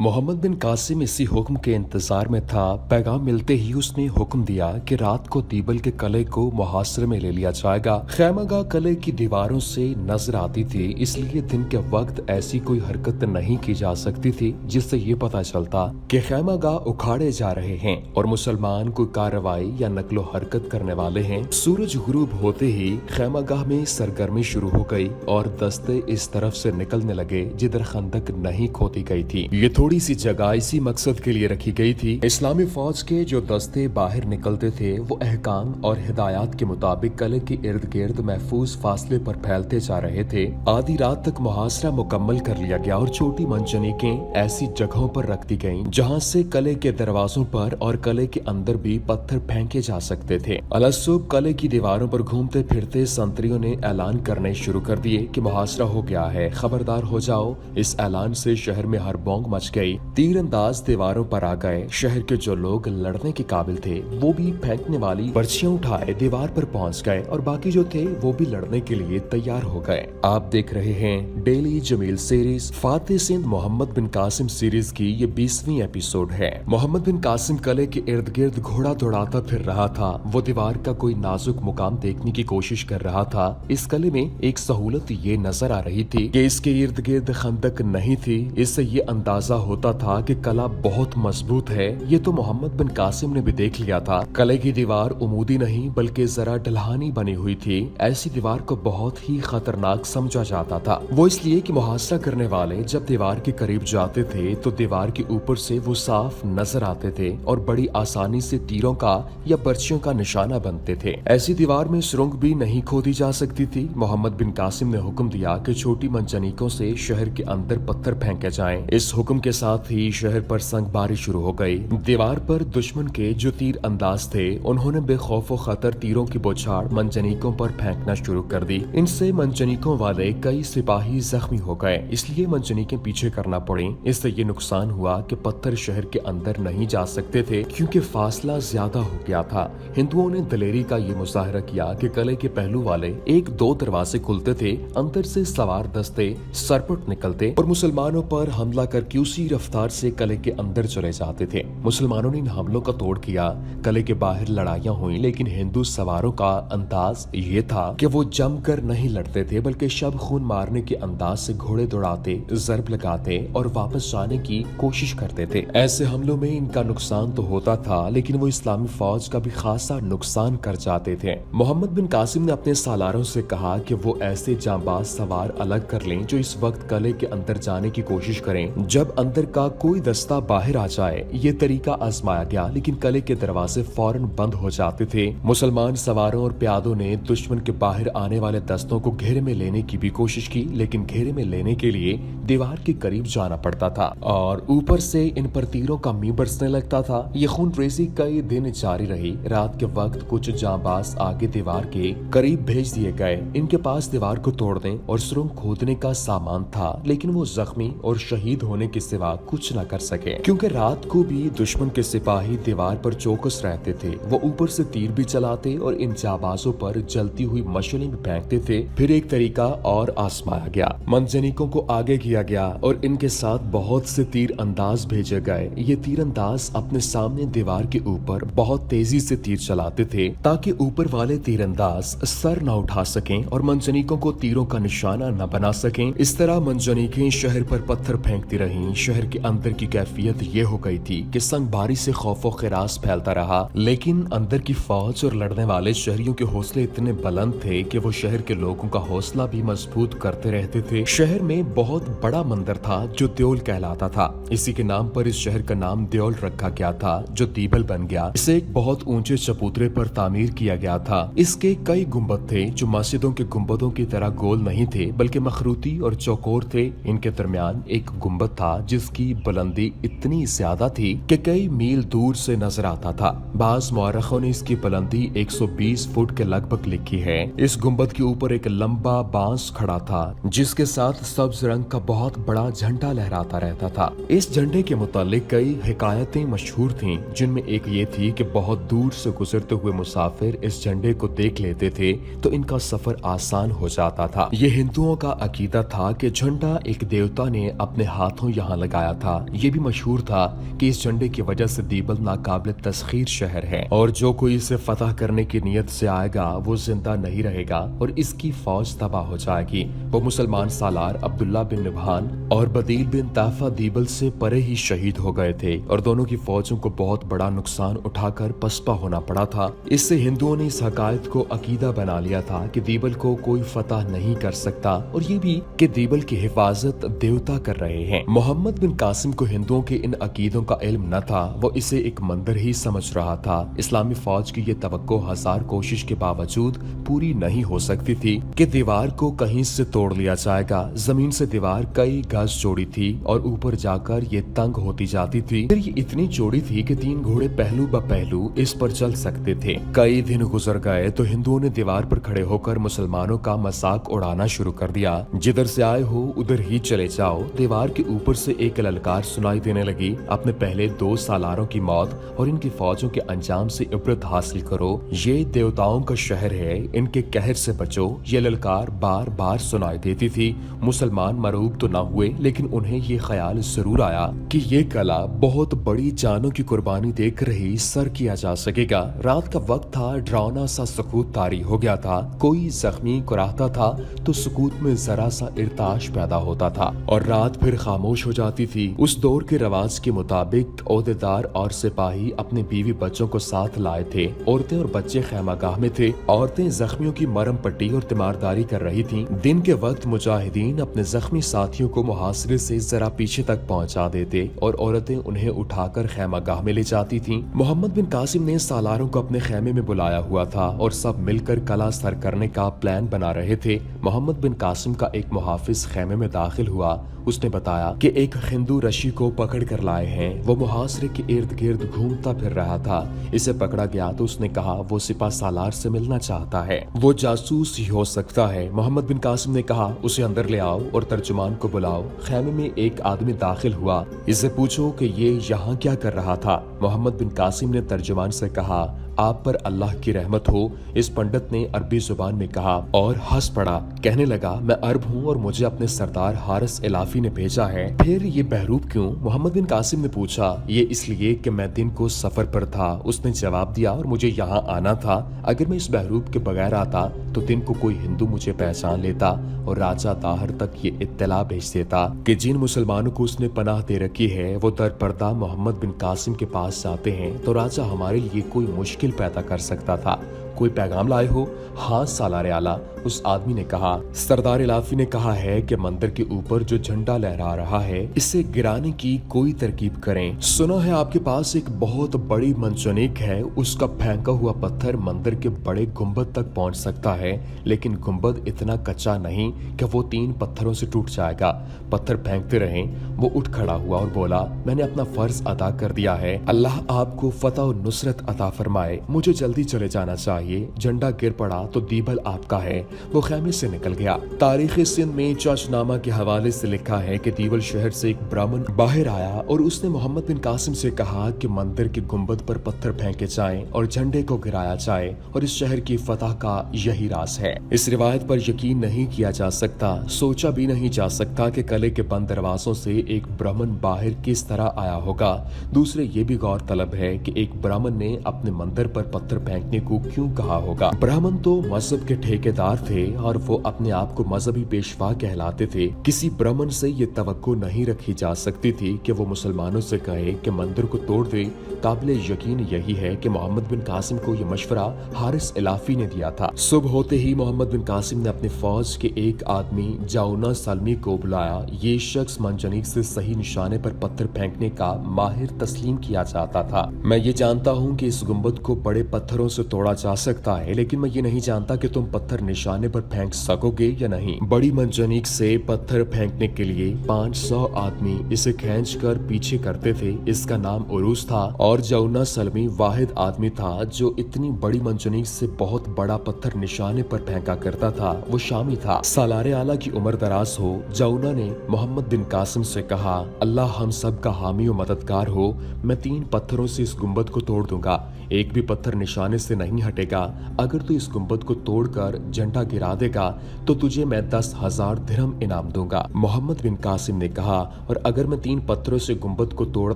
मोहम्मद बिन कासिम इसी हुक्म के इंतजार में था। पैगाम मिलते ही उसने हुक्म दिया कि रात को दीबल के कले को मुहासरे में ले लिया जाएगा। खैमागाह कले की दीवारों से नजर आती थी, इसलिए दिन के वक्त ऐसी कोई हरकत नहीं की जा सकती थी जिससे ये पता चलता कि खैमागाह उखाड़े जा रहे हैं और मुसलमान कोई कार्रवाई या नकलो हरकत करने वाले हैं। सूरज गुरूब होते ही खैमागाह में सरगर्मी शुरू हो गई और दस्ते इस तरफ से निकलने लगे जिधर खंदक नहीं खोदी गई थी। ये थोड़ी सी जगह इसी मकसद के लिए रखी गई थी। इस्लामी फौज के जो दस्ते बाहर निकलते थे वो अहकाम और हिदायत के मुताबिक कले के इर्द गिर्द महफूज फासले पर फैलते जा रहे थे। आधी रात तक मुहासरा मुकम्मल कर लिया गया और छोटी मंजनीकें ऐसी जगहों पर रख दी गयीं जहां से कले के दरवाजों पर और कले के अंदर भी पत्थर फेंके जा सकते थे। अलसुब कले की दीवारों पर घूमते फिरते संतरियों ने ऐलान करने शुरू कर दिए कि मुहासरा हो गया है, खबरदार हो जाओ। इस ऐलान से शहर में हड़बोंग मच गई। तीरंदाज दीवारों पर आ गए। शहर के जो लोग लड़ने के काबिल थे वो भी फेंकने वाली पर्चियां उठाए दीवार पर पहुंच गए और बाकी जो थे वो भी लड़ने के लिए तैयार हो गए। आप देख रहे हैं डेली जमील सीरीज फातेह सिंध मोहम्मद बिन कासिम सीरीज की ये 20वीं एपिसोड है। मोहम्मद बिन कासिम कले के इर्द गिर्द घोड़ा दौड़ाता फिर रहा था। वो दीवार का कोई नाजुक मुकाम देखने की कोशिश कर रहा था। इस कले में एक सहूलत ये नजर आ रही थी कि इसके इर्द गिर्द खंदक नहीं थी। इससे ये अंदाजा होता था कि कला बहुत मजबूत है। ये तो मोहम्मद बिन कासिम ने भी देख लिया था। कले की दीवार उमूदी नहीं बल्कि जरा ढलानी बनी हुई थी। ऐसी दीवार को बहुत ही खतरनाक समझा जाता था। वो इसलिए कि मुहासरा करने वाले जब दीवार के करीब जाते थे तो दीवार के ऊपर से वो साफ नजर आते थे और बड़ी आसानी से तीरों का या पर्चियों का निशाना बनते थे। ऐसी दीवार में सुरंग भी नहीं खोदी जा सकती थी। मोहम्मद बिन कासिम ने हुक्म दिया कि छोटी मंजनीकों से शहर के अंदर पत्थर फेंके जाएं। इस हुक्म के साथ ही शहर पर संगबारी शुरू हो गई। दीवार पर दुश्मन के जो तीर अंदाज थे उन्होंने बेखौफ खतर तीरों की बौछार मंजनीकों पर फेंकना शुरू कर दी। इनसे मंजनीकों वाले कई सिपाही जख्मी हो गए, इसलिए मंजनीकें पीछे करना पड़ी। इससे ये नुकसान हुआ कि पत्थर शहर के अंदर नहीं जा सकते थे क्योंकि फासला ज्यादा हो गया था। हिंदुओं ने दलेरी का ये मुजाहरा किया कि कले के पहलू वाले एक दो दरवाजे खुलते थे, अंदर से सवार दस्ते सरपट निकलते और मुसलमानों पर हमला करके उसी रफ्तार से कले के अंदर चले जाते थे। मुसलमानों ने इन हमलों का तोड़ किया। कले के बाहर लड़ाइयां हुई, लेकिन हिंदू सवारों का अंदाज ये था कि वो जमकर नहीं लड़ते थे बल्कि शब खून मारने के अंदाज से घोड़े दौड़ाते, जरब लगाते और वापस जाने की कोशिश करते थे। ऐसे हमलों में इनका नुकसान तो होता था, लेकिन वो इस्लामी फौज का भी खासा नुकसान कर जाते थे। मोहम्मद बिन कासिम ने अपने सालारों से कहा कि वो ऐसे जांबाज सवार अलग कर लें जो इस वक्त कले के अंदर जाने की कोशिश करें। जब अंदर का कोई दस्ता बाहर आ जाए, ये तरीका आजमाया गया, लेकिन कले के दरवाजे फौरन बंद हो जाते थे। मुसलमान सवारों और प्यादों ने दुश्मन के बाहर आने वाले दस्तों को घेरे में लेने की भी कोशिश की, लेकिन घेरे में लेने के लिए दीवार के करीब जाना पड़ता था और ऊपर से इन पर तीरों का मी बरसने लगता था। ये खून रेजी कई दिन जारी रही। रात के वक्त कुछ जांबाज आगे दीवार के करीब भेज दिए गए। इनके पास दीवार को तोड़ने और सुरंग खोदने का सामान था, लेकिन वो जख्मी और शहीद होने के सिवा कुछ न कर सके क्योंकि रात को भी दुश्मन के सिपाही दीवार पर चौकस रहते थे। वो ऊपर से तीर भी चलाते और इन जाबाजों पर जलती हुई मशालें भी फेंकते थे। फिर एक तरीका और आजमाया गया। मंजनीकों को आगे किया गया और इनके साथ बहुत से तीर अंदाज भेजे गए। ये तीर अंदाज अपने सामने दीवार के ऊपर बहुत तेजी से तीर चलाते थे ताकि ऊपर वाले तीर अंदाज सर न उठा सकें और मंजनीकों को तीरों का निशाना न बना सकें। इस तरह मंजनीकें शहर पर पत्थर फेंकती रहीं। शहर के अंदर की कैफियत ये हो गई थी कि संगबारी से खौफो खिरास फैलता रहा, लेकिन अंदर की फौज और लड़ने वाले शहरियों के हौसले इतने बुलंद थे कि वो शहर के लोगों का हौसला भी मजबूत करते रहते थे। शहर में बहुत बड़ा मंदिर था जो देओल कहलाता था। इसी के नाम पर इस शहर का नाम देओल रखा गया था जो दीबल बन गया। इसे एक बहुत ऊंचे चबूतरे पर तामीर किया गया था। इसके कई गुम्बद थे जो मस्जिदों के गुम्बदों की तरह गोल नहीं थे बल्कि मखरूती और चौकोर थे। इनके दरमियान एक गुम्बद था जिसकी बुलंदी इतनी ज्यादा थी कि कई मील दूर से नजर आता था। बाज मुअर्रिखों ने इसकी बुलंदी 120 फुट के लगभग लिखी है। इस गुम्बद के ऊपर एक लंबा बांस खड़ा था जिसके साथ सब्ज रंग का बहुत बड़ा झंडा लहराता रहता था। इस झंडे के मुतालिक कई हिकायतें मशहूर थीं, जिनमें एक ये थी कि बहुत दूर से गुजरते हुए मुसाफिर इस झंडे को देख लेते थे तो इनका सफर आसान हो जाता था। ये हिंदुओं का अकीदा था कि झंडा एक देवता ने अपने हाथों यहाँ लगाया था। ये भी मशहूर था कि इस झंडे की वजह से दीबल नाकाबिल तस्खीर शहर है और जो कोई इसे फतह करने की नीयत से आएगा वो जिंदा नहीं रहेगा और इसकी फौज तबाह हो जाएगी। वो मुसलमान सालार अब्दुल्ला बिन निभान और बदील बिन ताफा दीबल से परे ही शहीद हो गए थे और दोनों की फौजों को बहुत बड़ा नुकसान उठाकर पसपा होना पड़ा था। इससे हिंदुओं ने इस हकायत को अकीदा बना लिया था कि दीबल को कोई फतह नहीं कर सकता और ये भी कि दीबल की हिफाजत देवता कर रहे हैं। मोहम्मद बिन कासिम को हिंदुओं के इन अकीदों का इल्म न था, वो इसे एक मंदिर ही समझ रहा था। इस्लामी फौज की ये तवक्को हजार कोशिश के बावजूद पूरी नहीं हो सकती थी कि दीवार को कहीं से तोड़ लिया जाएगा। जमीन से दीवार कई गज चौड़ी थी और ऊपर जाकर ये तंग होती जाती थी। फिर ये इतनी चौड़ी थी कि 3 घोड़े पहलू ब पहलू इस पर चल सकते थे। कई दिन गुजर गए तो हिंदुओं ने दीवार पर खड़े होकर मुसलमानों का मजाक उड़ाना शुरू कर दिया। जिधर से आए हो उधर ही चले जाओ। दीवार के ऊपर से एक ललकार सुनाई देने लगी, अपने पहले 2 सालारों की मौत और इनकी फौजों के अंजाम से इबरत हासिल करो। ये देवताओं का शहर है, इनके कहर से बचो। ये ललकार बार बार सुनाई देती थी। मुसलमान मरूब तो ना हुए, लेकिन उन्हें ये ख्याल जरूर आया कि ये कला बहुत बड़ी जानों की कुर्बानी देकर ही सर किया जा सकेगा। रात का वक्त था, डरावना सा सुकूत तारी हो गया था। कोई जख्मी कुराहता था तो सुकूत में जरा सा इर्ताश पैदा होता था और रात फिर खामोश हो जाती थी। उस दौर के रवाज के मुताबिक ओहदेदार और सिपाही अपने बीवी बच्चों को साथ लाए थे। औरतें और बच्चे खैमागाह में थे। औरतें जख्मियों की मरहम पट्टी और तीमारदारी कर रही थीं। दिन के वक्त मुजाहिदीन अपने जख्मी साथियों को मुहासरे से जरा पीछे तक पहुंचा देते और औरतें उन्हें उठाकर खैमागाह में ले जाती थीं। मोहम्मद बिन कासिम ने सालारों को अपने खेमे में बुलाया हुआ था और सब मिलकर कला सर करने का प्लान बना रहे थे। मोहम्मद बिन कासिम का एक मुहाफिज खेमे में दाखिल हुआ। उसने बताया कि एक हिंदू रशी को पकड़ कर लाए हैं। वो मुहासरे के इर्द गिर्द घूमता फिर रहा था। इसे पकड़ा गया तो उसने कहा वो सिपा सालार से मिलना चाहता है, वो जासूस ही हो सकता है। मोहम्मद बिन कासिम ने कहा उसे अंदर ले आओ और तर्जुमान को बुलाओ। खेमे में एक आदमी दाखिल हुआ। इससे पूछो कि ये यहाँ क्या कर रहा था। मोहम्मद बिन कासिम ने तर्जुमान से कहा आप पर अल्लाह की रहमत हो। इस पंडित ने अरबी जुबान में कहा और हंस पड़ा। कहने लगा मैं अरब हूँ और मुझे अपने सरदार हारिस इलाफी ने भेजा है। फिर ये बहरूप क्यों? मोहम्मद बिन कासिम ने पूछा। ये इसलिए कि मैं दिन को सफर पर था, उसने जवाब दिया, और मुझे यहाँ आना था। अगर मैं इस बहरूप के बगैर आता तो दिन को कोई हिंदू मुझे पहचान लेता और राजा ताहर तक ये इत्तला भेज देता कि जिन मुसलमानों को उसने पनाह दे रखी है वो दर पर्दा मोहम्मद बिन कासिम के पास जाते हैं तो राजा हमारे लिए कोई मुश्किल पैदा कर सकता था। कोई पैगाम लाए हो? हाँ सालारे आला, उस आदमी ने कहा। सरदार इलाफी ने कहा है कि मंदिर के ऊपर जो झंडा लहरा रहा है इसे गिराने की कोई तरकीब करें। सुना है आपके पास एक बहुत बड़ी मंजनीक है, उसका फेंका हुआ पत्थर मंदिर के बड़े गुंबद तक पहुंच सकता है, लेकिन गुंबद इतना कच्चा नहीं कि वो 3 पत्थरों से टूट जाएगा। पत्थर फेंकते रहे। वो उठ खड़ा हुआ और बोला मैंने अपना फर्ज अदा कर दिया है। अल्लाह आपको फतह और नुसरत अता फरमाए। मुझे जल्दी चले जाना चाहिए। झंडा गिर पड़ा तो दीबल आपका है। वो खेमे से निकल गया। तारीख सिंध में चचनामा के हवाले से लिखा है कि दीबल शहर से एक ब्राह्मण बाहर आया और उसने मोहम्मद बिन कासिम से कहा कि मंदिर के गुंबद पर पत्थर फेंके जाएं और झंडे को गिराया जाए और इस शहर की फतह का यही राज है। इस रिवायत पर यकीन नहीं किया जा सकता। सोचा भी नहीं जा सकता कि किले के बंद दरवाजों से एक ब्राह्मण बाहर किस तरह आया होगा। दूसरे ये भी गौर तलब है कि एक ब्राह्मण ने अपने मंदिर पर पत्थर फेंकने को क्यों कहा होगा। ब्राह्मण तो मजहब के ठेकेदार थे और वो अपने आप को मजहबी पेशवा कहलाते थे। किसी ब्राह्मण से ये तवक्को नहीं रखी जा सकती थी कि वो मुसलमानों से कहे कि मंदिर को तोड़ दे। काबिल यकीन यही है कि मोहम्मद बिन कासिम को ये मशवरा हारिस इलाफी ने दिया था। सुबह होते ही मोहम्मद बिन कासिम ने अपनी फौज के एक आदमी जाउना सलमी को बुलाया। ये शख्स मंजनीक से सही निशाने पर पत्थर फेंकने का माहिर तस्लीम किया जाता था। मैं ये जानता हूँ कि इस गुंबद को बड़े पत्थरों से तोड़ा जा सकता है, लेकिन मैं ये नहीं जानता कि तुम पत्थर निशाने पर फेंक सकोगे या नहीं। बड़ी मंजनीक से पत्थर फेंकने के लिए 500 आदमी इसे खींचकर पीछे करते थे। इसका नाम उरूस था और जौना सलमी वाहिद आदमी था जो इतनी बड़ी मंजनीक से बहुत बड़ा पत्थर निशाने पर फेंका करता था। वो शामी था। सालारे आला की उम्र दराज हो। जौना ने मोहम्मद बिन कासिम से कहा अल्लाह हम सब का हामी और मददगार हो। मैं 3 पत्थरों से इस गुंबद को तोड़ दूंगा। एक भी पत्थर निशाने से नहीं हटेगा। पड़ेगा। अगर तू इस गुंबद को तोड़कर झंडा गिरा देगा तो तुझे मैं 10,000 दिरहम इनाम दूंगा। मोहम्मद बिन कासिम ने कहा, और अगर मैं 3 पत्थरों से गुंबद को तोड़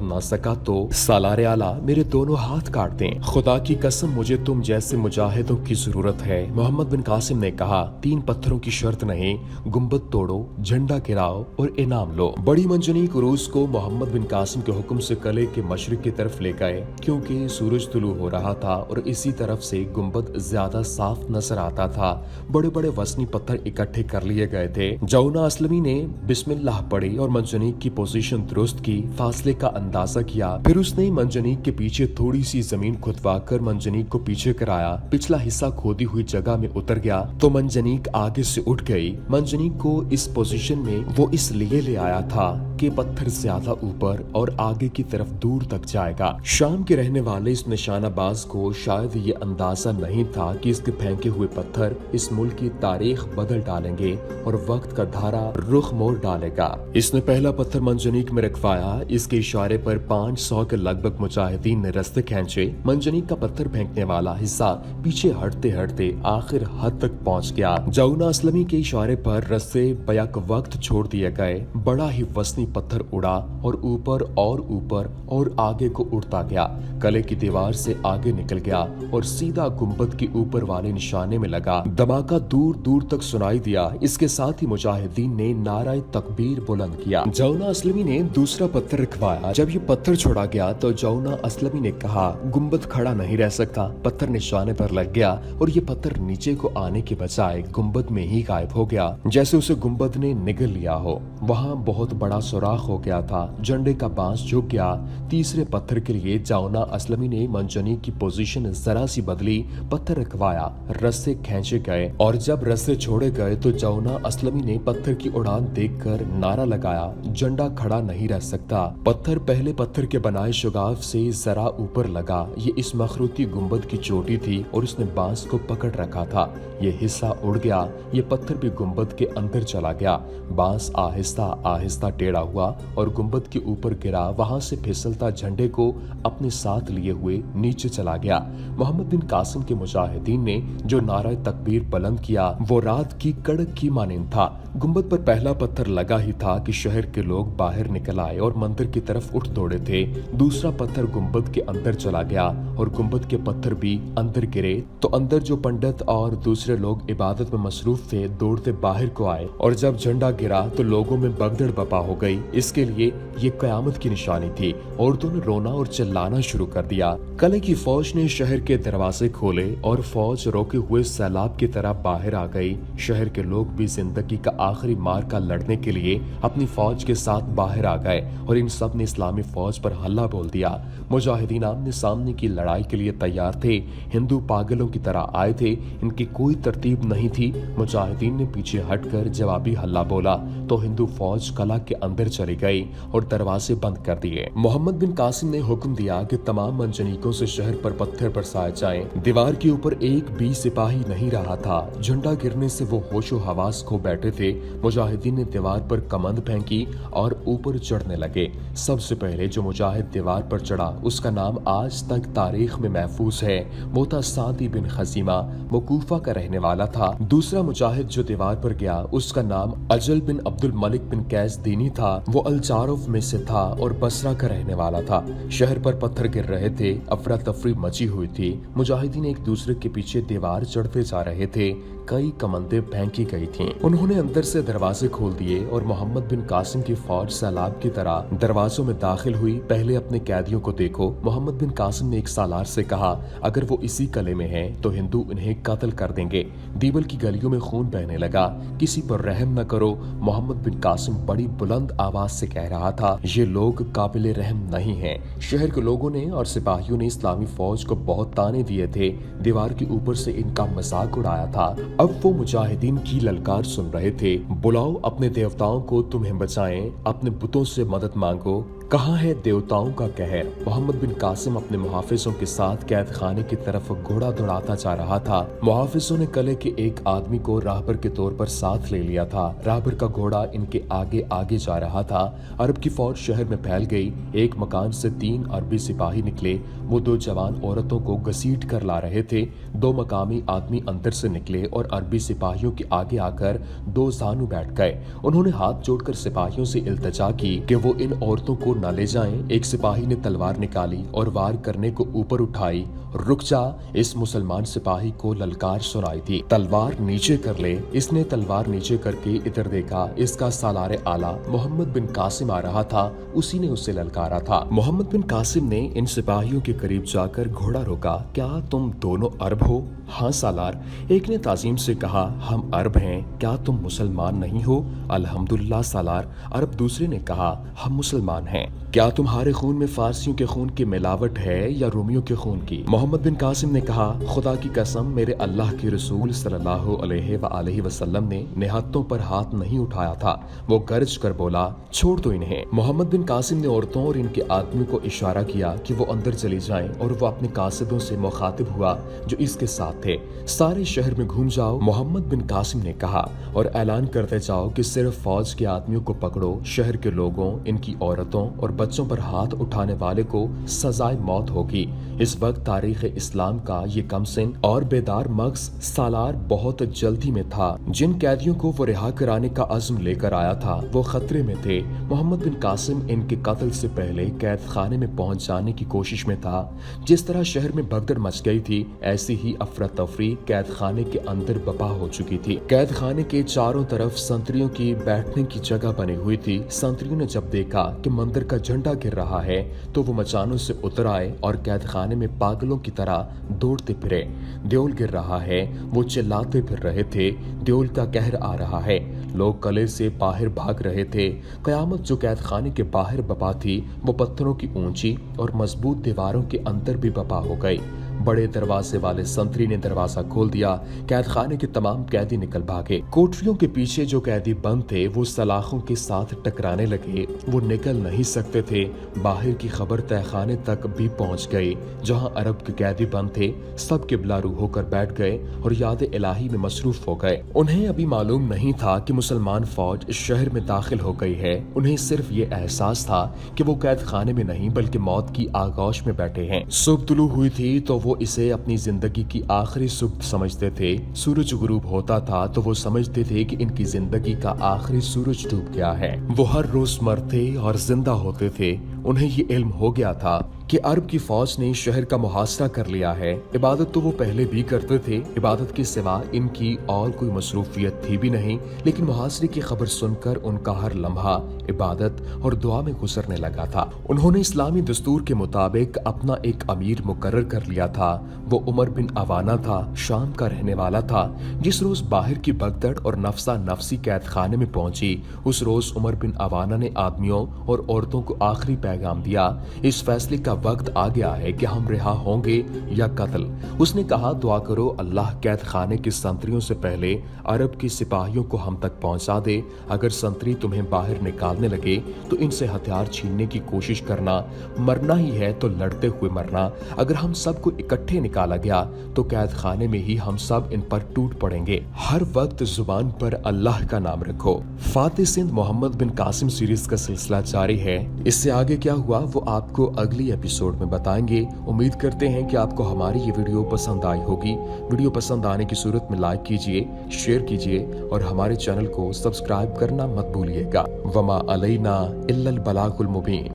ना सका तो सालारे आला मेरे दोनों हाथ काट दें। खुदा की कसम, मुझे तुम जैसे मुजाहिदों की जरूरत है। मोहम्मद बिन कासिम ने कहा, 3 पत्थरों की शर्त नहीं, गुंबद तोड़ो, झंडा गिराओ और इनाम लो। बड़ी मंजनीक उरूस को मोहम्मद बिन कासिम के हुक्म से किले के मशरिक की तरफ ले गए, क्योंकि सूरज तुलू हो रहा था और इसी तरफ से गुंबद ज्यादा साफ नजर आता था। बड़े बड़े वजनी पत्थर इकट्ठे कर लिए गए थे। जौना असलमी ने बिस्मिल्लाह पढ़ी और मंजनीक की पोजीशन दुरुस्त की, फासले का अंदाजा किया। फिर उसने मंजनीक के पीछे थोड़ी सी जमीन खुदवाकर मंजनीक को पीछे कराया। पिछला हिस्सा खोदी हुई जगह में उतर गया तो मंजनीक आगे से उठ गई। मंजनीक को इस पोजीशन में वो इसलिए ले आया था कि पत्थर ज्यादा ऊपर और आगे की तरफ दूर तक जाएगा। शाम के रहने वाले इस निशानाबाज को शायद ये अंदाजा नहीं था कि इसके फेंके हुए पत्थर इस मुल्क की तारीख बदल डालेंगे और वक्त का धारा रुख मोड़ डालेगा। इसने पहला पत्थर मंजनीक में रखवाया। इसके इशारे पर 500 के लगभग मुजाहिदीन ने रस्ते खींचे। मंजनीक का पत्थर फेंकने वाला हिस्सा पीछे हटते हटते आखिर हद तक पहुंच गया। जौना असलमी के इशारे पर रस्ते बैक वक्त छोड़ दिए गए। बड़ा ही वजनी पत्थर उड़ा और ऊपर और आगे को उड़ता गया। किले की दीवार से आगे निकल गया और सीधा गुंबद के ऊपर वाले निशाने में लगा। धमाका दूर दूर तक सुनाई दिया। इसके साथ ही मुजाहिदीन ने नारा तकबीर बुलंद किया। जौना असलमी ने दूसरा पत्थर रखवाया। जब ये पत्थर छोड़ा गया तो जौना असलमी ने कहा, गुंबद खड़ा नहीं रह सकता। पत्थर निशाने पर लग गया और ये पत्थर नीचे को आने के बजाय गुंबद में ही गायब हो गया, जैसे उसे गुंबद ने निगल लिया हो। वहाँ बहुत बड़ा सुराख हो गया था। झंडे का बांस झुक गया। तीसरे पत्थर के लिए जौना असलमी ने मंजनीक की पोजीशन जरा सी बदली, पत्थर रखवाया, रस्से खींचे गए और जब रस्से छोड़े गए तो जौना असलमी ने पत्थर की उड़ान देखकर नारा लगाया, झंडा खड़ा नहीं रह सकता। पत्थर पहले पत्थर के बनाए शुगाफ से जरा ऊपर लगा। ये इस मखरूती गुंबद की चोटी थी और उसने बांस को पकड़ रखा था। ये हिस्सा उड़ गया। ये पत्थर भी गुंबद के अंदर चला गया। बांस आहिस्ता आहिस्ता टेढ़ा हुआ और गुंबद के ऊपर गिरा। वहां से फिसलता झंडे को अपने साथ लिए हुए नीचे चला गया। मोहम्मद बिन कासिम के मुजाहिदीन ने जो नारा तकबीर बुलंद किया वो रात की कड़क की मानिंद था। गुंबद पर पहला पत्थर लगा ही था कि शहर के लोग बाहर निकल आए और मंदिर की तरफ उठ दौड़े थे। दूसरा पत्थर गुंबद के अंदर चला गया और गुंबद के पत्थर भी अंदर गिरे तो अंदर जो पंडित और दूसरे लोग इबादत में मसरूफ थे दौड़ते बाहर को आए और जब झंडा गिरा तो लोगों में भगदड़ बपा हो गई। इसके लिए ये कयामत की निशानी थी। औरतों ने रोना और चिल्लाना शुरू कर दिया। किले की फौज ने शहर के दरवाजे खोले और फौज रोके हुए सैलाब की तरह बाहर आ गई। शहर के लोग भी जिंदगी का आखिरी मार्का लड़ने के लिए अपनी फौज के साथ बाहर आ गए और इन सब ने इस्लामी फौज पर हल्ला बोल दिया। मुजाहिदीन आमने सामने की लड़ाई के लिए तैयार थे। हिंदू पागलों की तरह आए थे। इनकी कोई तरतीब नहीं थी। मुजाहिदीन ने पीछे हटकर जवाबी हल्ला बोला तो हिंदू फौज कला के अंदर चली गई और दरवाजे बंद कर दिए। मोहम्मद बिन कासिम ने हुक्म दिया कि तमाम मंजनीकों से शहर पर पत्थर बरसाए जाएं। दीवार के ऊपर एक भी सिपाही नहीं रहा था। झंडा गिरने से वो होशो हवास खो बैठे थे। मुजाहिदीन ने दीवार पर कमंद फेंकी और ऊपर चढ़ने लगे। सबसे पहले जो मुजाहिद दीवार पर चढ़ा उसका नाम आज तक तारीख में महफूज है। वो था सादी बिन खजीमा, वो कूफा का रहने वाला था। दूसरा मुजाहिद जो दीवार पर गया उसका नाम अजल बिन अब्दुल मलिक बिन कैस दीनी था। वो अलजारफ में से था और बसरा का रहने वाला था। शहर पर पत्थर गिर रहे थे। अफरा तफरी मची हुई थी। मुजाहिदीन एक दूसरे के पीछे दीवार चढ़ते जा रहे थे। कई कमंदे फेंकी गई थीं। उन्होंने अंदर से दरवाजे खोल दिए और मोहम्मद बिन कासिम की फौज सैलाब की तरह दरवाजों में दाखिल हुई। पहले अपने कैदियों को देखो। मोहम्मद बिन कासिम ने एक सालार से कहा, अगर वो इसी किले में हैं तो हिंदू इन्हें कत्ल कर देंगे। दीवल की गलियों में खून बहने लगा। किसी पर रहम न करो। मोहम्मद बिन कासिम बड़ी बुलंद आवाज से कह रहा था, ये लोग काबिल रहम नहीं हैं। शहर के लोगों ने और सिपाहियों ने इस्लामी फौज को बहुत ताने दिए थे। दीवार के ऊपर से इनका मजाक उड़ाया था। अब वो मुजाहिदीन की ललकार सुन रहे थे। बुलाओ अपने देवताओं को तुम्हें बचाएं, अपने बुतों से मदद मांगो, कहाँ है देवताओं का कहर। मोहम्मद बिन कासिम अपने मुहाफिजों के साथ कैद खाने की तरफ घोड़ा दौड़ाता जा रहा था। मुहाफिजों ने कले के एक आदमी को राहबर के तौर पर साथ ले लिया था। राहबर का घोड़ा इनके आगे आगे जा रहा था। अरब की फौज शहर में फैल गई। एक मकान से 3 अरबी सिपाही निकले। वो 2 जवान औरतों को घसीट कर ला रहे थे। 2 मकामी आदमी अंदर से निकले और अरबी सिपाहियों के आगे आकर 2 जानू बैठ गए। उन्होंने हाथ जोड़कर सिपाहियों से इल्तिजा की कि वो इन औरतों को न ले जाएं। एक सिपाही ने तलवार निकाली और वार करने को ऊपर उठाई। रुक जा, इस मुसलमान सिपाही को ललकार सुनाई थी। तलवार नीचे कर ले। इसने तलवार नीचे करके इधर देखा। इसका सालारे आला मोहम्मद बिन कासिम आ रहा था। उसी ने उसे ललकारा था। मोहम्मद बिन कासिम ने इन सिपाहियों के करीब जाकर घोड़ा रोका। क्या तुम दोनों अरब हो? हाँ सालार। एक ने ताजीम से कहा, हम अरब हैं। क्या तुम मुसलमान नहीं हो? अल्हम्दुलिल्लाह सालार। अरब दूसरे ने कहा, हम मुसलमान हैं। क्या तुम्हारे खून में फारसियों के खून की मिलावट है या रोमियों के खून की? मोहम्मद बिन कासिम ने कहा, खुदा की कसम, मेरे अल्लाह के रसूल सल्लल्लाहु अलैहि वसल्लम ने निहत्तों पर हाथ नहीं उठाया था। वो गर्ज कर बोला, छोड़ दो इन्हें। मोहम्मद बिन कासिम ने औरतों और इनके आदमियों को इशारा किया कि वो अंदर चली जाएं और वो अपने कासिदों से मुखातिब हुआ जो इसके साथ थे। सारे शहर में घूम जाओ, मोहम्मद बिन कासिम ने कहा, और ऐलान करते जाओ कि सिर्फ फौज के आदमियों को पकड़ो। शहर के लोगों, इनकी औरतों और बच्चों पर हाथ उठाने वाले को सजाए मौत होगी। इस वक्त तारीख इस्लाम का ये कमसिन और बेदार मग्ज सालार बहुत जल्दी में था। जिन कैदियों को वो रिहा कराने का अज़्म लेकर आया था वो खतरे में थे। मोहम्मद बिन कासिम इनके कत्ल से पहले कैद खाने में पहुंच जाने की कोशिश में था। जिस तरह शहर में भगदड़ मच गई थी, ऐसी ही अफरा तफरी कैद खाने के अंदर बपा हो चुकी थी। कैद खाने के चारों तरफ संतरियों की बैठने की जगह बनी हुई थी। संतरियों ने जब देखा कि मंदिर का झंडा गिर रहा है तो वो मचानों से उतर आए और कैद खाने में पागलों की तरह दौड़ते फिरे। देओल गिर रहा है, वो चिल्लाते फिर रहे थे, देओल का कहर आ रहा है। लोग कले से बाहर भाग रहे थे। कयामत जो कैद खाने के बाहर बपा थी वो पत्थरों की ऊंची और मजबूत दीवारों के अंदर भी बपा हो गई। बड़े दरवाजे वाले संतरी ने दरवाजा खोल दिया। कैद खाने के तमाम कैदी निकल भागे। कोठरियों के पीछे जो कैदी बंद थे वो सलाखों के साथ टकराने लगे। वो निकल नहीं सकते थे। बाहर की खबर तहखाने तक भी पहुंच गई। जहां अरब के कैदी बंद थे, सब किबलारू होकर बैठ गए और याद इलाही में मसरूफ हो गए। उन्हें अभी मालूम नहीं था कि मुसलमान फौज इस शहर में दाखिल हो गई है। उन्हें सिर्फ ये एहसास था कि वो कैद खाने में नहीं बल्कि मौत की आगोश में बैठे हैं। सुबह तुलू हुई थी तो वो इसे अपनी जिंदगी की आखिरी सुबह समझते थे। सूरज गुरूब होता था तो वो समझते थे कि इनकी जिंदगी का आखिरी सूरज डूब गया है। वो हर रोज मरते और जिंदा होते थे। उन्हें ये इल्म हो गया था कि अरब की फौज ने शहर का मुहासरा कर लिया है। इबादत तो वो पहले भी करते थे। इबादत के सिवा इनकी और कोई मसरूफियत थी भी नहीं। लेकिन मुहासरे की खबर सुनकर उनका हर लम्हा इबादत और दुआ में गुजरने लगा था। उन्होंने इस्लामी दस्तूर के मुताबिक अपना एक अमीर मुकर्रर कर लिया था। वो उमर बिन अवाना था, शाम का रहने वाला था। जिस रोज बाहर की भगदड़ और नफसा नफसी कैद खाने में पहुंची, उस रोज उमर बिन अवाना ने आदमियों और औरतों को आखिरी पैगाम दिया, इस फैसले का वक्त आ गया है कि हम रिहा होंगे या कत्ल। उसने कहा, दुआ करो अल्लाह कैद खाने की संतरियों से पहले अरब के सिपाहियों को हम तक पहुंचा दे। अगर संतरी तुम्हें बाहर निकालने लगे तो इनसे हथियार छीनने की कोशिश करना। मरना ही है तो लड़ते हुए मरना। अगर हम सबको इकट्ठे निकाला गया तो कैद खाने में ही हम सब इन पर टूट पड़ेंगे। हर वक्त जुबान पर अल्लाह का नाम रखो। फातिह सिंध मोहम्मद बिन कासिम सीरीज का सिलसिला जारी है। इससे आगे क्या हुआ वो आपको अगली एपिसोड में बताएंगे। उम्मीद करते हैं कि आपको हमारी ये वीडियो पसंद आई होगी। वीडियो पसंद आने की सूरत में लाइक कीजिए, शेयर कीजिए और हमारे चैनल को सब्सक्राइब करना मत भूलिएगा। वमा अलैना इल्लल बलागुल मुबीन।